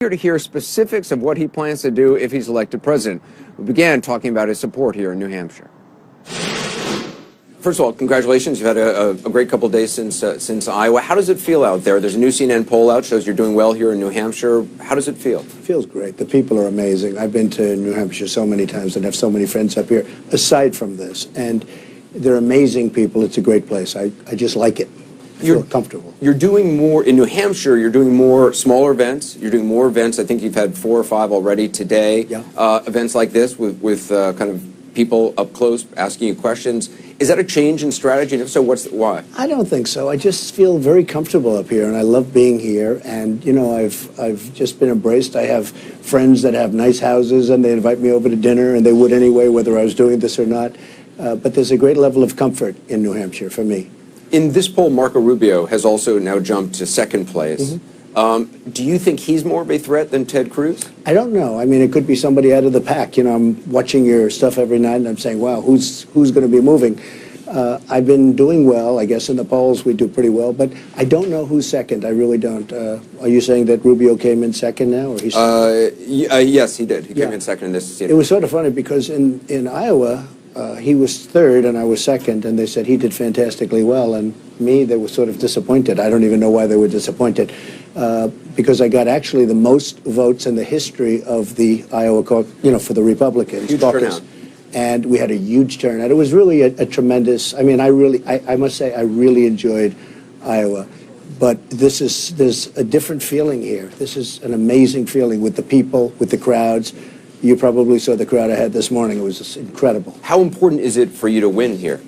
eager to hear specifics of what he plans to do if he's elected president. We began talking about his support here in New Hampshire. First of all, congratulations. You've had a great couple of days since Iowa. How does it feel out there? There's a new CNN poll out, shows you're doing well here in New Hampshire. How does it feel? It feels great. The people are amazing. I've been to New Hampshire so many times and have so many friends up here, aside from this. And they're amazing people. It's a great place. I just like it. I feel comfortable. You're doing more in New Hampshire. You're doing more smaller events. You're doing more events. I think you've had 4 or 5 already today. Yeah. Events like this with kind of people up close asking you questions. Is that a change in strategy? And if so, why? I don't think so. I just feel very comfortable up here, and I love being here. And you know, I've just been embraced. I have friends that have nice houses, and they invite me over to dinner, and they would anyway, whether I was doing this or not. But there's a great level of comfort in New Hampshire for me. In this poll, Marco Rubio has also now jumped to 2nd place. Mm-hmm. Do you think he's more of a threat than Ted Cruz? I don't know. I mean, it could be somebody out of the pack. You know, I'm watching your stuff every night, and I'm saying, wow, who's going to be moving? I've been doing well. I guess in the polls we do pretty well, but I don't know who's second. I really don't. Are you saying that Rubio came in second now? Or he's yes, he did. He came in second in this. It was sort of funny because in Iowa, he was third and I was second, and they said he did fantastically well, and me, they were sort of disappointed. I don't even know why they were disappointed, because I got actually the most votes in the history of the Iowa caucus, you know, for the Republicans. Huge turnout. And we had a huge turnout. It was really a tremendous, I mean, I must say I really enjoyed Iowa. But there's a different feeling here. This is an amazing feeling with the people, with the crowds. You probably saw the crowd I had this morning. It was just incredible. How important is it for you to win here?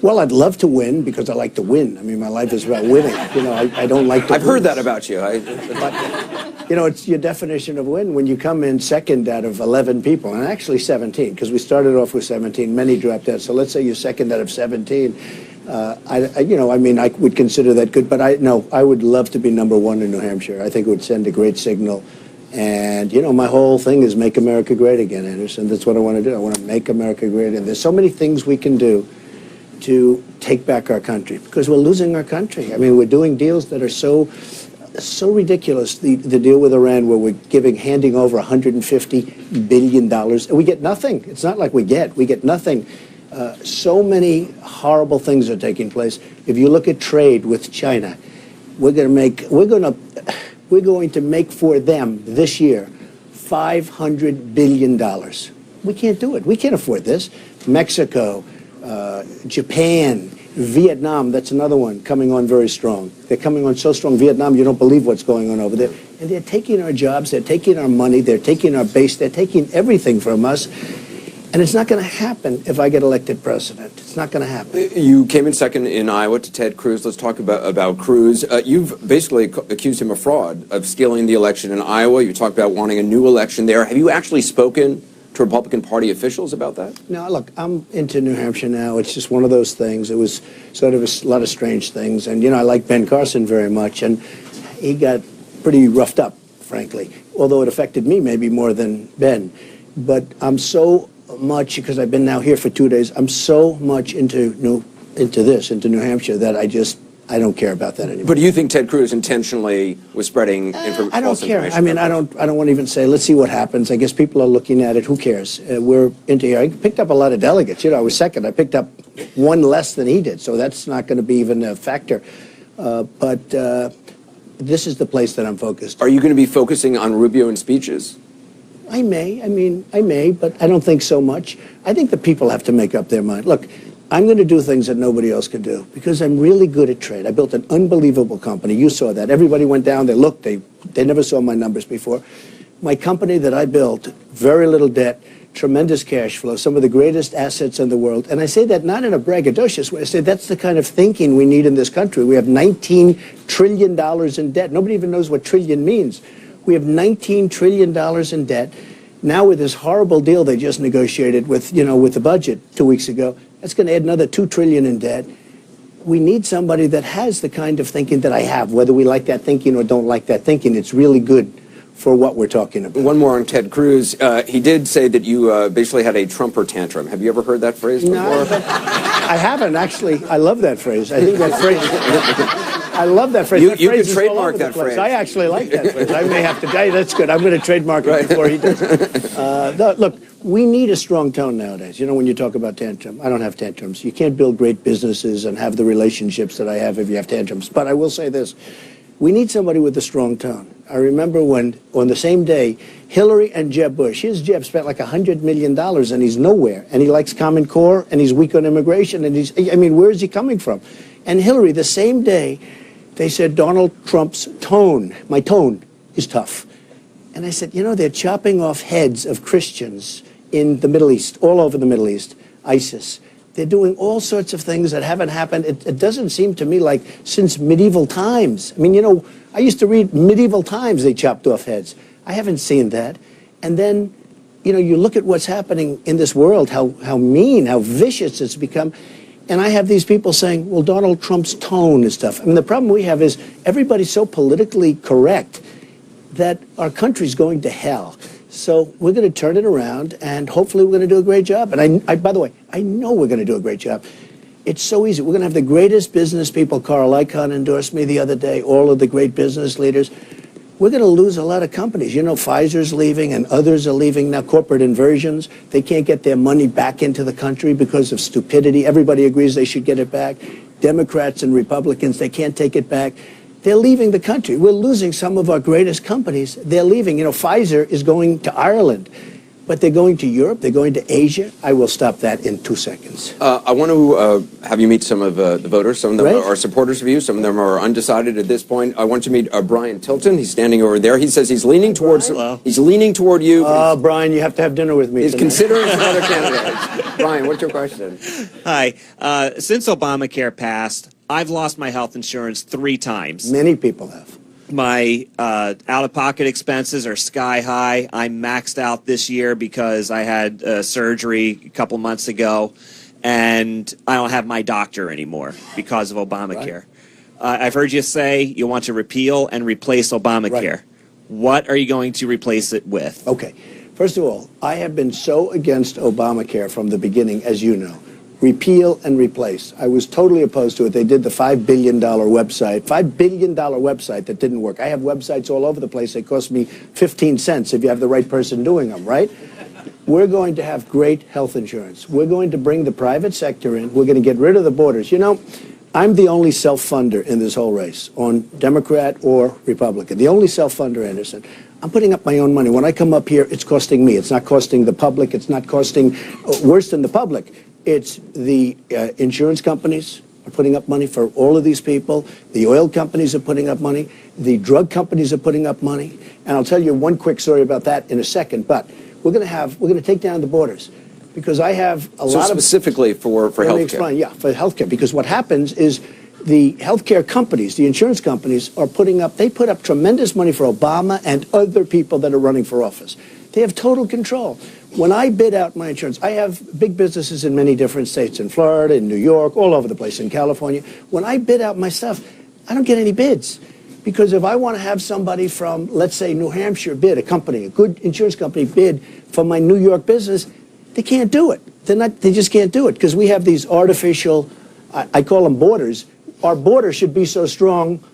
Well, I'd love to win because I like to win. I mean, my life is about winning. You know, I don't like to I've heard that about you. But, you know, it's your definition of win when you come in second out of 11 people, and actually 17, because we started off with 17. Many dropped out. So let's say you're second out of 17. You know, I mean, I would consider that good. But I would love to be number 1 in New Hampshire. I think it would send a great signal. And, you know, my whole thing is make America great again, Anderson. That's what I want to do. I want to make America great. And there's so many things we can do to take back our country, because we're losing our country. I mean, we're doing deals that are so ridiculous. The deal with Iran, where we're handing over $150 billion, and we get nothing. It's not like we get nothing. So many horrible things are taking place. If you look at trade with China, we're going to make for them this year $500 billion. We can't do it. We can't afford this. Mexico, Japan, Vietnam, that's another one coming on very strong. They're coming on so strong. Vietnam, you don't believe what's going on over there. And they're taking our jobs, they're taking our money, they're taking our base, they're taking everything from us. And it's not going to happen if I get elected president. It's not going to happen. You came in second in Iowa to Ted Cruz. Let's talk about Cruz. You've basically accused him of fraud, of stealing the election in Iowa. You talked about wanting a new election there. Have you actually spoken to Republican Party officials about that? No, look, I'm into New Hampshire now. It's just one of those things. It was sort of a lot of strange things. And, you know, I like Ben Carson very much, and he got pretty roughed up, frankly, although it affected me maybe more than Ben. But I'm so much, because I've been now here for 2 days, I'm so much into New Hampshire, that I don't care about that anymore. But do you think Ted Cruz intentionally was spreading I don't care. I mean, I don't want to even say, let's see what happens. I guess people are looking at it. Who cares? We're into here. I picked up a lot of delegates. You know, I was second. I picked up 1 less than he did, so that's not going to be even a factor. But this is the place that I'm focused. Are you going to be focusing on Rubio in speeches? I may, but I don't think so much. I think the people have to make up their mind. Look, I'm going to do things that nobody else can do because I'm really good at trade. I built an unbelievable company. You saw that. Everybody went down. They looked. They never saw my numbers before. My company that I built, very little debt, tremendous cash flow, some of the greatest assets in the world. And I say that not in a braggadocious way. I say that's the kind of thinking we need in this country. We have $19 trillion in debt. Nobody even knows what trillion means. We have $19 trillion in debt. Now with this horrible deal they just negotiated with the budget 2 weeks ago, that's going to add another $2 trillion in debt. We need somebody that has the kind of thinking that I have, whether we like that thinking or don't like that thinking. It's really good for what we're talking about. One more on Ted Cruz. He did say that you basically had a Trumper tantrum. Have you ever heard that phrase before? No, I haven't, actually. I love that phrase. I think that phrase... I love that phrase. You That could phrase is all trademark over the that place. phrase. I actually like that phrase. I may have to. That's good. I'm going to trademark it before he does. Look, we need a strong tone nowadays. You know, when you talk about tantrum, I don't have tantrums. You can't build great businesses and have the relationships that I have if you have tantrums. But I will say this. We need somebody with a strong tone. I remember when, on the same day, Hillary and Jeb Bush, here's Jeb, spent like $100 million and he's nowhere. And he likes Common Core and he's weak on immigration. And where is he coming from? And Hillary, the same day, they said Donald Trump's tone, my tone, is tough. And I said, you know, they're chopping off heads of Christians in the Middle East, all over the Middle East, ISIS. They're doing all sorts of things that haven't happened. It doesn't seem to me like since medieval times. I mean, you know, I used to read medieval times they chopped off heads. I haven't seen that. And then, you know, you look at what's happening in this world, how mean, how vicious it's become. And I have these people saying, well, Donald Trump's tone is tough. I mean, the problem we have is everybody's so politically correct that our country's going to hell. So we're going to turn it around, and hopefully we're going to do a great job. And by the way, I know we're going to do a great job. It's so easy. We're going to have the greatest business people. Carl Icahn endorsed me the other day, all of the great business leaders. We're going to lose a lot of companies. You know, Pfizer's leaving and others are leaving now, corporate inversions. They can't get their money back into the country because of stupidity. Everybody agrees they should get it back. Democrats and Republicans, they can't take it back. They're leaving the country. We're losing some of our greatest companies. They're leaving. You know, Pfizer is going to Ireland, but they're going to Europe. They're going to Asia. I will stop that in 2 seconds. I want to have you meet some of the voters. Some of them Right. are supporters of you. Some of them are undecided at this point. I want you to meet Brian Tilton. He's standing over there. He says he's leaning towards. Hello. He's leaning toward you. Brian, you have to have dinner with me He's tonight. considering some other candidates. Brian, what's your question? Hi. Since Obamacare passed, I've lost my health insurance 3 times. Many people have. My out-of-pocket expenses are sky high. I'm maxed out this year because I had surgery a couple months ago, and I don't have my doctor anymore because of Obamacare. I've heard you say you want to repeal and replace Obamacare. Right. What are you going to replace it with? Okay. First of all, I have been so against Obamacare from the beginning, as you know. Repeal and replace. I was totally opposed to it. They did the $5 billion website that didn't work. I have websites all over the place. They cost me 15 cents if you have the right person doing them, right? We're going to have great health insurance. We're going to bring the private sector in. We're going to get rid of the borders. You know, I'm the only self-funder in this whole race, on Democrat or Republican. The only self-funder, Anderson. I'm putting up my own money. When I come up here, it's costing me. It's not costing the public. It's not costing, worse than the public. It's the insurance companies are putting up money for all of these people. The oil companies are putting up money. The drug companies are putting up money. And I'll tell you one quick story about that in a second. But we're going to take down the borders, because I have a lot of specifically for Let me healthcare. explain. Yeah, for healthcare. Because what happens is the healthcare companies, the insurance companies, they put up tremendous money for Obama and other people that are running for office. They have total control. When I bid out my insurance, I have big businesses in many different states, in Florida, in New York, all over the place, in California. When I bid out my stuff, I don't get any bids. Because if I want to have somebody from, let's say, New Hampshire bid, a good insurance company bid for my New York business, they can't do it. They just can't do it, because we have these artificial, I call them borders. Our border should be so strong.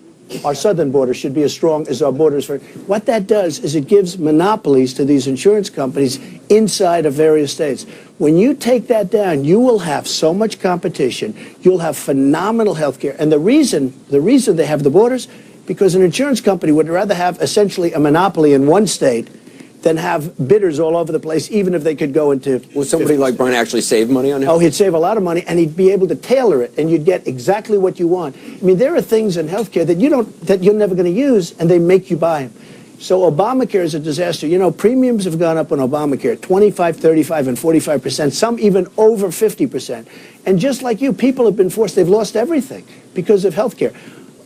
Our southern border should be as strong as our borders. What that does is it gives monopolies to these insurance companies inside of various states. When you take that down, you will have so much competition. You'll have phenomenal health care. And the reason they have the borders, because an insurance company would rather have essentially a monopoly in one state than have bidders all over the place, even if they could go into... Will somebody like Brian actually save money on it? Oh, he'd save a lot of money, and he'd be able to tailor it, and you'd get exactly what you want. I mean, there are things in healthcare that you're never going to use, and they make you buy them. So Obamacare is a disaster. You know, premiums have gone up on Obamacare 25, 35, and 45%, some even over 50%. And just like you, people have been forced, they've lost everything because of healthcare.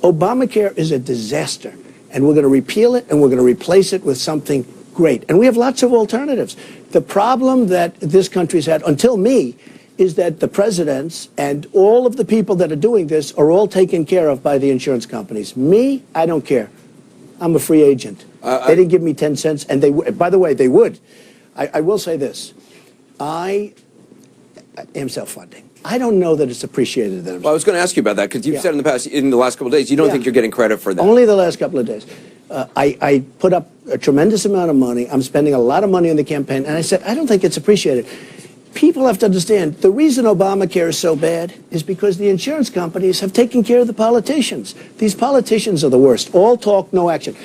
Obamacare is a disaster, and we're going to repeal it, and we're going to replace it with something great. And we have lots of alternatives. The problem that this country's had, until me, is that the presidents and all of the people that are doing this are all taken care of by the insurance companies. Me, I don't care. I'm a free agent. They didn't give me 10 cents, and by the way, they would. I will say this. I am self-funding. I don't know that it's appreciated that much. Well, I was going to ask you about that because you've Yeah. said in the past, in the last couple of days, you don't think you're getting credit for that. Only the last couple of days. I put up a tremendous amount of money. I'm spending a lot of money on the campaign. And I said, I don't think it's appreciated. People have to understand, the reason Obamacare is so bad is because the insurance companies have taken care of the politicians. These politicians are the worst. All talk, no action.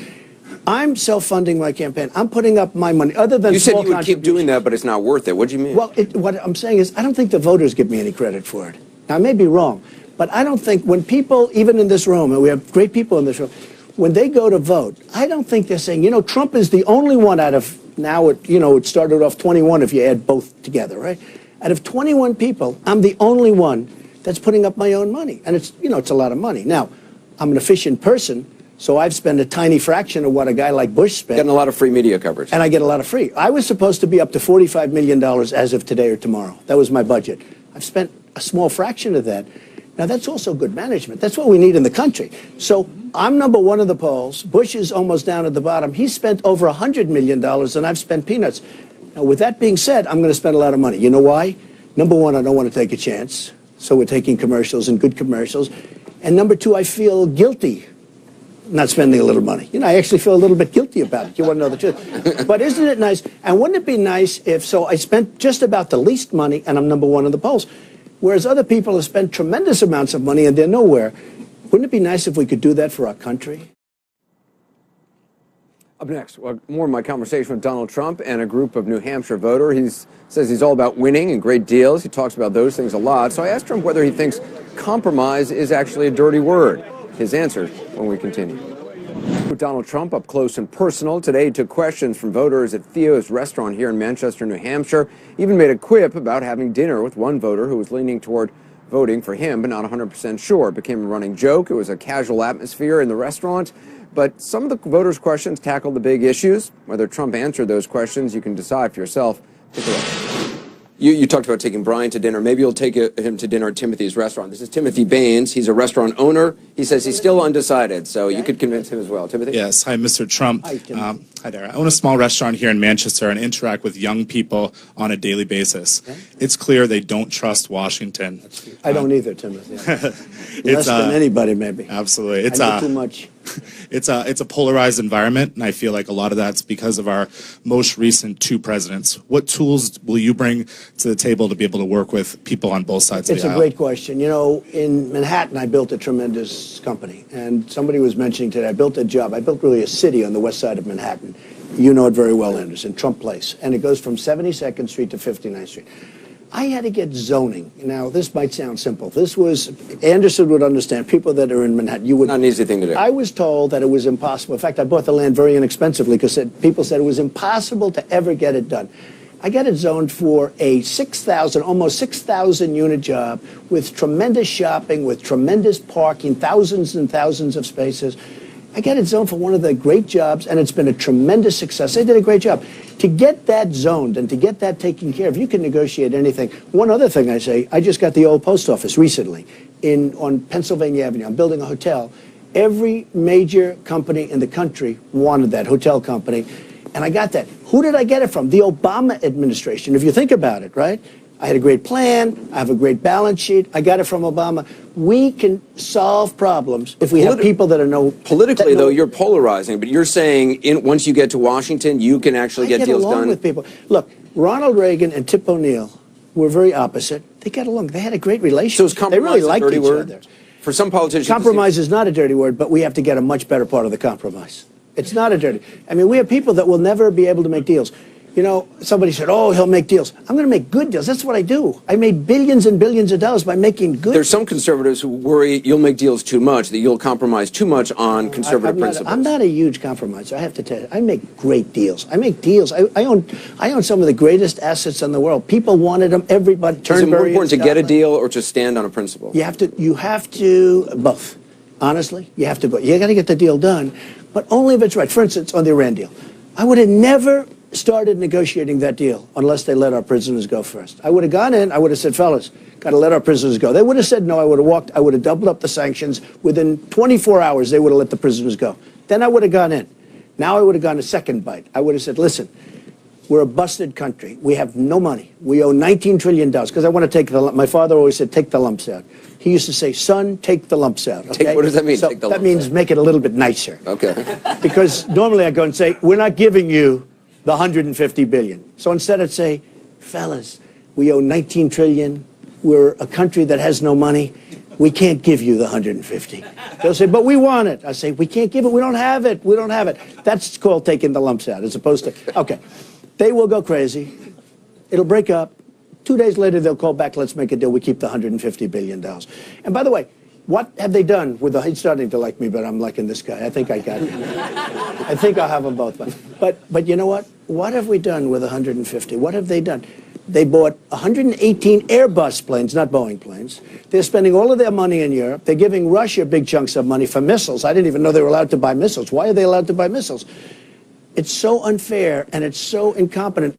I'm self-funding my campaign. I'm putting up my money, other than You said small you would keep doing that, but it's not worth it. What do you mean? Well, what I'm saying is, I don't think the voters give me any credit for it. Now, I may be wrong, but I don't think when people, even in this room, and we have great people in this room, when they go to vote, I don't think they're saying, you know, Trump is the only one out of, now it started off 21 if you add both together, right? Out of 21 people, I'm the only one that's putting up my own money. And it's a lot of money. Now, I'm an efficient person, so I've spent a tiny fraction of what a guy like Bush spent. Getting a lot of free media coverage. And I get a lot of free. I was supposed to be up to $45 million as of today or tomorrow. That was my budget. I've spent a small fraction of that. Now, that's also good management. That's what we need in the country. So I'm number one of the polls. Bush is almost down at the bottom. He's spent over $100 million, and I've spent peanuts. Now, with that being said, I'm going to spend a lot of money. You know why? Number one, I don't want to take a chance. So we're taking commercials and good commercials. And number two, I feel guilty not spending a little money. I actually feel a little bit guilty about it. You want to know the truth. But isn't it nice? And wouldn't it be nice if, so I spent just about the least money, and I'm number one in the polls. Whereas other people have spent tremendous amounts of money and they're nowhere. Wouldn't it be nice if we could do that for our country? Up next, more of my conversation with Donald Trump and a group of New Hampshire voters. He says he's all about winning and great deals. He talks about those things a lot. So I asked Trump whether he thinks compromise is actually a dirty word. His answer when we continue. With Donald Trump up close and personal. Today he took questions from voters at Theo's restaurant here in Manchester, New Hampshire. Even made a quip about having dinner with one voter who was leaning toward voting for him, but not 100% sure. It became a running joke. It was a casual atmosphere in the restaurant. But some of the voters' questions tackled the big issues. Whether Trump answered those questions, you can decide for yourself. Take a look. You talked about taking Brian to dinner. Maybe you'll take him to dinner at Timothy's restaurant. This is Timothy Baines. He's a restaurant owner. He says he's still undecided, so you could convince him as well. Timothy? Yes. Hi, Mr. Trump. Hi, Timothy. Hi there. I own a small restaurant here in Manchester and interact with young people on a daily basis. Okay. It's clear they don't trust Washington. I don't either, Timothy. Less than anybody, maybe. Absolutely. I know too much. It's a polarized environment, and I feel like a lot of that's because of our most recent two presidents. What tools will you bring to the table to be able to work with people on both sides of the aisle? It's a great question. In Manhattan, I built a tremendous company, and somebody was mentioning today, I built a job. I built really a city on the west side of Manhattan. You know it very well, Anderson, Trump Place, and it goes from 72nd Street to 59th Street. I had to get zoning. Now, this might sound simple. Anderson would understand, people that are in Manhattan, you would. Not an easy thing to do. I was told that it was impossible. In fact, I bought the land very inexpensively because people said it was impossible to ever get it done. I got it zoned for a almost 6,000 unit job with tremendous shopping, with tremendous parking, thousands and thousands of spaces. I got it zoned for one of the great jobs, and it's been a tremendous success. They did a great job. To get that zoned and to get that taken care of, you can negotiate anything. One other thing I say, I just got the old post office recently on Pennsylvania Avenue. I'm building a hotel. Every major company in the country wanted that, hotel company, and I got that. Who did I get it from? The Obama administration, if you think about it, right? I had a great plan. I have a great balance sheet. I got it from Obama. We can solve problems if we have people that are Politically, though, you're polarizing, but you're saying once you get to Washington, you can actually get deals done. I get along with people. Look, Ronald Reagan and Tip O'Neill were very opposite. They got along. They had a great relationship. So is compromise they really liked a dirty each word? other. For some politicians, compromise is not a dirty word, but we have to get a much better part of the compromise. It's not a dirty. I mean, we have people that will never be able to make deals. Somebody said, oh, he'll make deals. I'm going to make good deals. That's what I do. I made billions and billions of dollars by making good deals. There's some conservatives who worry you'll make deals too much, that you'll compromise too much on conservative principles. I'm not a huge compromiser, I have to tell you. I make great deals. I make deals. I own some of the greatest assets in the world. People wanted them. Everybody. Is it more important to get a deal or to stand on a principle? You have to both. Honestly, you have to both. You got to get the deal done, but only if it's right. For instance, on the Iran deal, I would have never started negotiating that deal unless they let our prisoners go first. I would have gone in, I would have said, fellas, got to let our prisoners go. They would have said no, I would have walked, I would have doubled up the sanctions. Within 24 hours, they would have let the prisoners go. Then I would have gone in. Now I would have gone a second bite. I would have said, listen, We're a busted country. We have no money. We owe $19 trillion because I want to take my father always said, take the lumps out. He used to say, son, take the lumps out. Okay? What does that mean, So take the that lumps means out? make it a little bit nicer. Okay. Because normally I go and say, we're not giving you the 150 billion. So instead I'd say, fellas, we owe 19 trillion. We're a country that has no money. We can't give you the 150. They'll say, but we want it. I say, we can't give it. We don't have it. We don't have it. That's called taking the lumps out as opposed to, okay. They will go crazy. It'll break up. 2 days later, they'll call back, let's make a deal. We keep the $150 billion. And by the way, what have they done with the, he's starting to like me, but I'm liking this guy. I think I got him. I think I'll have them both. But you know what? What have we done with 150? What have they done? They bought 118 Airbus planes, not Boeing planes. They're spending all of their money in Europe. They're giving Russia big chunks of money for missiles. I didn't even know they were allowed to buy missiles. Why are they allowed to buy missiles? It's so unfair and it's so incompetent.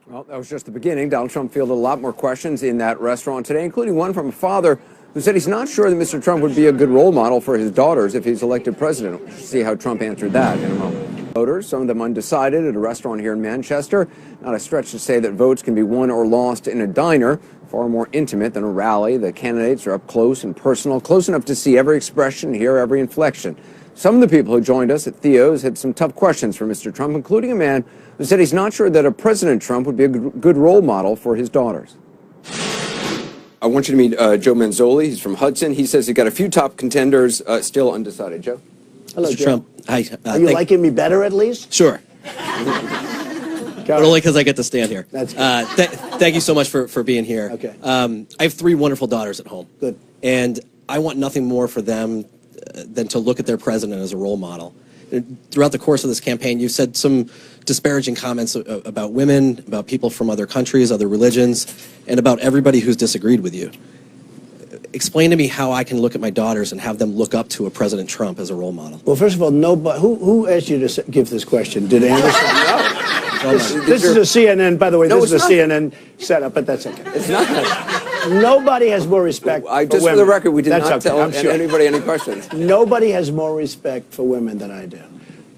Well, that was just the beginning. Donald Trump fielded a lot more questions in that restaurant today, including one from a father who said he's not sure that Mr. Trump would be a good role model for his daughters if he's elected president. We'll see how Trump answered that in a moment. Voters, some of them undecided, at a restaurant here in Manchester. Not a stretch to say that votes can be won or lost in a diner, far more intimate than a rally. The candidates are up close and personal, close enough to see every expression, hear every inflection. Some of the people who joined us at Theo's had some tough questions for Mr. Trump, including a man who said he's not sure that a President Trump would be a good role model for his daughters. I want you to meet Joe Manzoli. He's from Hudson. He says he got a few top contenders, still undecided. Joe? Hello, Mr. Joe. Trump. Hi. Are you liking me better at least? Sure. But only because I get to stand here. That's good. Thank you so much for being here. Okay. I have 3 wonderful daughters at home. Good. And I want nothing more for them than to look at their president as a role model. Throughout the course of this campaign, you've said some disparaging comments about women, about people from other countries, other religions, and about everybody who's disagreed with you. Explain to me how I can look at my daughters and have them look up to a President Trump as a role model. Well, first of all, nobody. Who asked you to give this question? Did Anderson? No. This is a CNN. By the way, this is a CNN setup, but that's okay. It's not. Nobody has more respect. Just for the record, we did That's not okay, tell I'm sure. anybody any questions. Nobody has more respect for women than I do.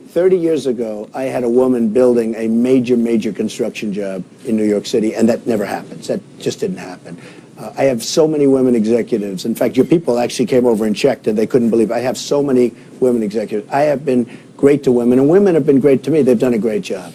30 years ago, I had a woman building a major construction job in New York City, and that never happens. That just didn't happen. I have so many women executives. In fact, your people actually came over and checked, and they couldn't believe it. I have so many women executives. I have been great to women, and women have been great to me. They've done a great job.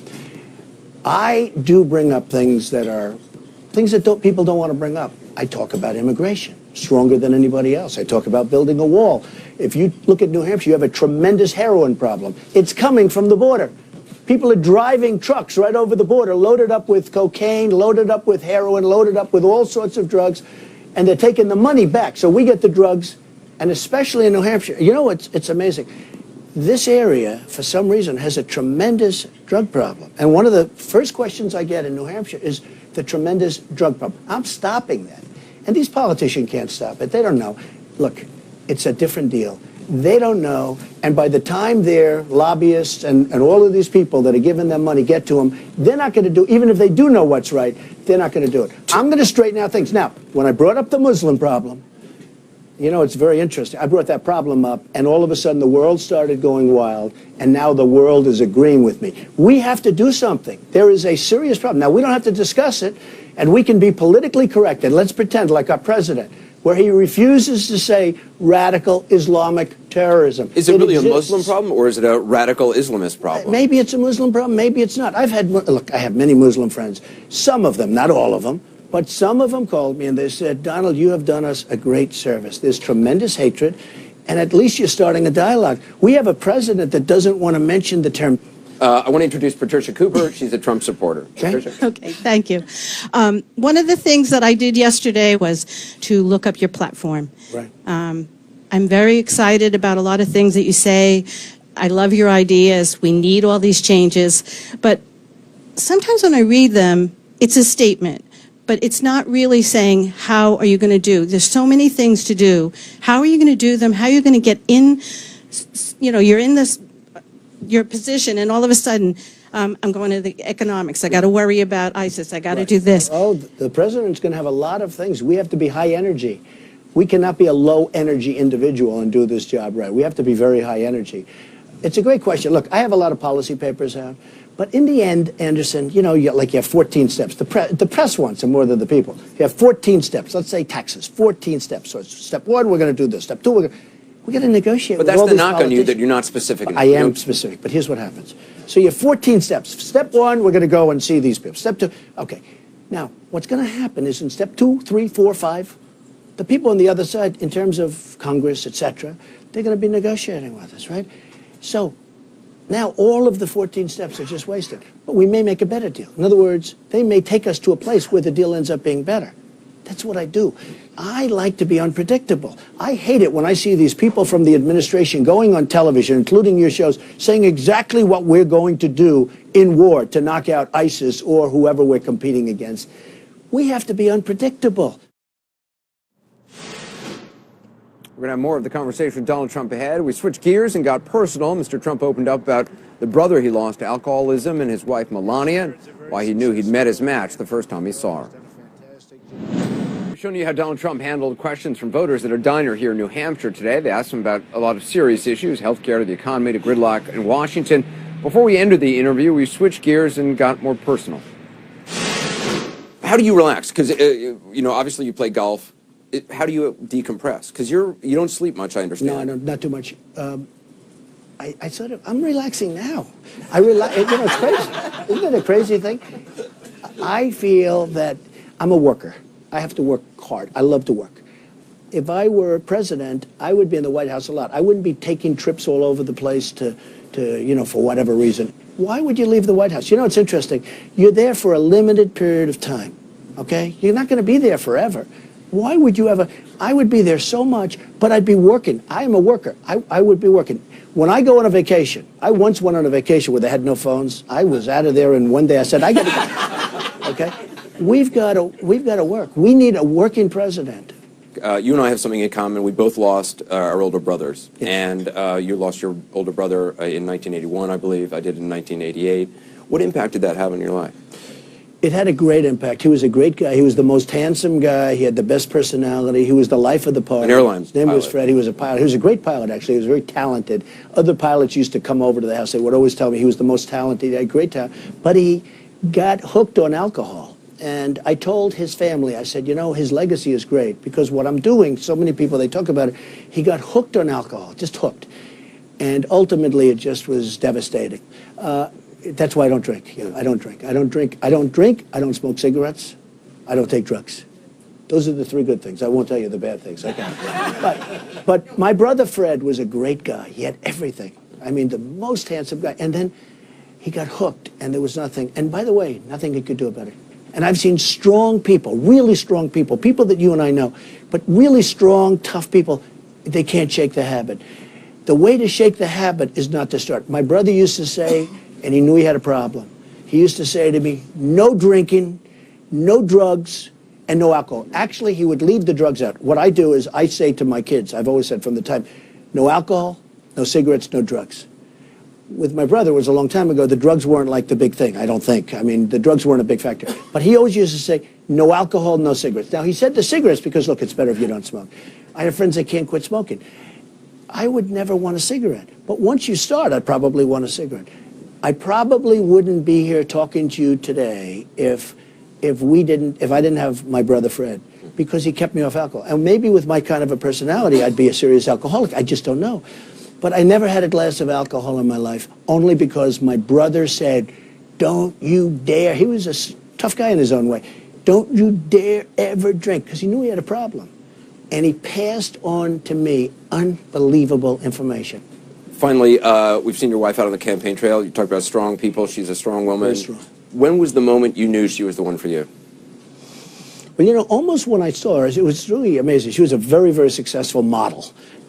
I do bring up things that people don't want to bring up. I talk about immigration stronger than anybody else. I talk about building a wall. If you look at New Hampshire, you have a tremendous heroin problem. It's coming from the border. People are driving trucks right over the border, loaded up with cocaine, loaded up with heroin, loaded up with all sorts of drugs, and they're taking the money back. So we get the drugs, and especially in New Hampshire. You know, it's amazing. This area, for some reason, has a tremendous drug problem. And one of the first questions I get in New Hampshire is the tremendous drug problem. I'm stopping that. And these politicians can't stop it. They don't know. Look, it's a different deal. They don't know. And by the time their lobbyists and all of these people that are giving them money get to them, they're not going to do, even if they do know what's right, they're not going to do it. I'm going to straighten out things. Now, when I brought up the Muslim problem, you know, it's very interesting. I brought that problem up, and all of a sudden the world started going wild, and now the world is agreeing with me. We have to do something. There is a serious problem. Now, we don't have to discuss it, and we can be politically correct. And let's pretend like our president, where he refuses to say radical Islamic terrorism. Is it really exists. a Muslim problem, or is it a radical Islamist problem? Maybe it's a Muslim problem, maybe it's not. I have many Muslim friends. Some of them, not all of them, but some of them called me and they said, Donald, you have done us a great service. There's tremendous hatred, and at least you're starting a dialogue. We have a president that doesn't want to mention the term. I want to introduce Patricia Cooper. She's a Trump supporter. Okay. Okay, thank you. One of the things that I did yesterday was to look up your platform. Right. I'm very excited about a lot of things that you say. I love your ideas. We need all these changes. But sometimes when I read them, it's a statement. But it's not really saying, how are you going to do? There's so many things to do. How are you going to do them? How are you going to get in? You know, you're in your position, and all of a sudden, I'm going to the economics. I got to worry about ISIS. I got to do this. Oh, the president's going to have a lot of things. We have to be high energy. We cannot be a low energy individual and do this job right. We have to be very high energy. It's a great question. Look, I have a lot of policy papers out, But in the end, Anderson, you have 14 steps. The press wants them more than the people. You have 14 steps. Let's say taxes, 14 steps. So step one, we're going to do this. Step two, we're going to negotiate. But that's the knock on you, that you're not specific enough. I am specific, but here's what happens. So you have 14 steps. Step one, we're going to go and see these people. Step two, okay. Now, what's going to happen is in step 2, 3, 4, 5, the people on the other side, in terms of Congress, etc., they're going to be negotiating with us, right? So now all of the 14 steps are just wasted. But we may make a better deal. In other words, they may take us to a place where the deal ends up being better. That's what I do. I like to be unpredictable. I hate it when I see these people from the administration going on television, including your shows, saying exactly what we're going to do in war to knock out ISIS or whoever we're competing against. We have to be unpredictable. We're going to have more of the conversation with Donald Trump ahead. We switched gears and got personal. Mr. Trump opened up about the brother he lost to alcoholism and his wife Melania, why he knew he'd met his match the first time he saw her. We've shown you how Donald Trump handled questions from voters at a diner here in New Hampshire today. They asked him about a lot of serious issues, health care to the economy to gridlock in Washington. Before we ended the interview, we switched gears and got more personal. How do you relax? Because, obviously you play golf. How do you decompress? Because you don't sleep much, I understand. No, not too much. I'm relaxing now. It's crazy. Isn't it a crazy thing? I feel that I'm a worker. I have to work hard. I love to work. If I were president, I would be in the White House a lot. I wouldn't be taking trips all over the place to for whatever reason. Why would you leave the White House? It's interesting. You're there for a limited period of time, okay? You're not going to be there forever. Why would you ever? I would be there so much, but I'd be working. I am a worker. I would be working. When I go on a vacation, I once went on a vacation where they had no phones. I was out of there, and one day I said, I got to go. Okay? We've got to work. We need a working president. You and I have something in common. We both lost our older brothers. Yes. And you lost your older brother in 1981, I believe. I did in 1988. What impact did that have on your life? It had a great impact. He was a great guy. He was the most handsome guy. He had the best personality. He was the life of the party. An airline His name pilot. was Fred. He was a pilot. He was a great pilot, actually. He was very talented. Other pilots used to come over to the house. They would always tell me he was the most talented. He had great talent. But he got hooked on alcohol. And I told his family, I said, his legacy is great because what I'm doing, so many people, they talk about it, he got hooked on alcohol, just hooked. And ultimately, it just was devastating. That's why I don't drink. I don't drink. I don't drink. I don't drink. I don't smoke cigarettes. I don't take drugs. Those are the three good things. I won't tell you the bad things. Okay. But my brother Fred was a great guy. He had everything. I mean, the most handsome guy. And then he got hooked, and there was nothing. And by the way, nothing he could do about it. And I've seen strong people, really strong people that you and I know, but really strong, tough people, they can't shake the habit. The way to shake the habit is not to start. My brother used to say, and he knew he had a problem, he used to say to me, no drinking, no drugs, and no alcohol. Actually, he would leave the drugs out. What I do is I say to my kids, I've always said from the time, no alcohol, no cigarettes, no drugs. With my brother, it was a long time ago, the drugs weren't like the big thing, I don't think. I mean, the drugs weren't a big factor. But he always used to say, no alcohol, no cigarettes. Now, he said the cigarettes because, look, it's better if you don't smoke. I have friends that can't quit smoking. I would never want a cigarette. But once you start, I'd probably want a cigarette. I probably wouldn't be here talking to you today if I didn't have my brother Fred, because he kept me off alcohol. And maybe with my kind of a personality, I'd be a serious alcoholic. I just don't know. But I never had a glass of alcohol in my life, only because my brother said, don't you dare. He was a tough guy in his own way. Don't you dare ever drink, because he knew he had a problem. And he passed on to me unbelievable information. Finally, we've seen your wife out on the campaign trail. You talked about strong people. She's a strong woman. Very strong. When was the moment you knew she was the one for you? Well, almost when I saw her, it was really amazing. She was a very, very successful model.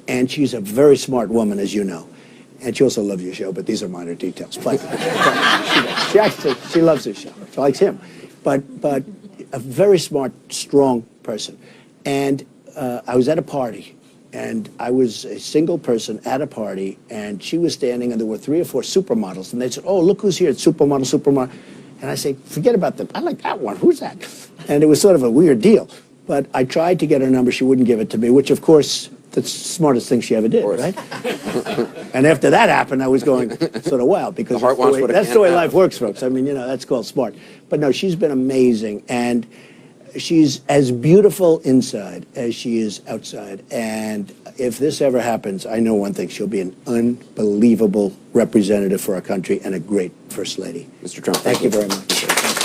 And she's a very smart woman, as you know. And she also loves your show, but these are minor details. But she loves this show. She likes him. But a very smart, strong person. And I was at a party, and I was a single person at a party, and she was standing, and there were 3 or 4 supermodels. And they said, oh, look who's here, it's supermodel. And I say, forget about them. I like that one. Who's that? And it was sort of a weird deal. But I tried to get her number. She wouldn't give it to me, which, of course, the smartest thing she ever did, course. right? And after that happened, I was going sort of wild because The heart wants what it that's can't the way have. life works, folks. I mean, that's called smart. But no, she's been amazing, and she's as beautiful inside as she is outside. And if this ever happens, I know one thing: she'll be an unbelievable representative for our country and a great first lady. Mr. Trump, Thank you very much.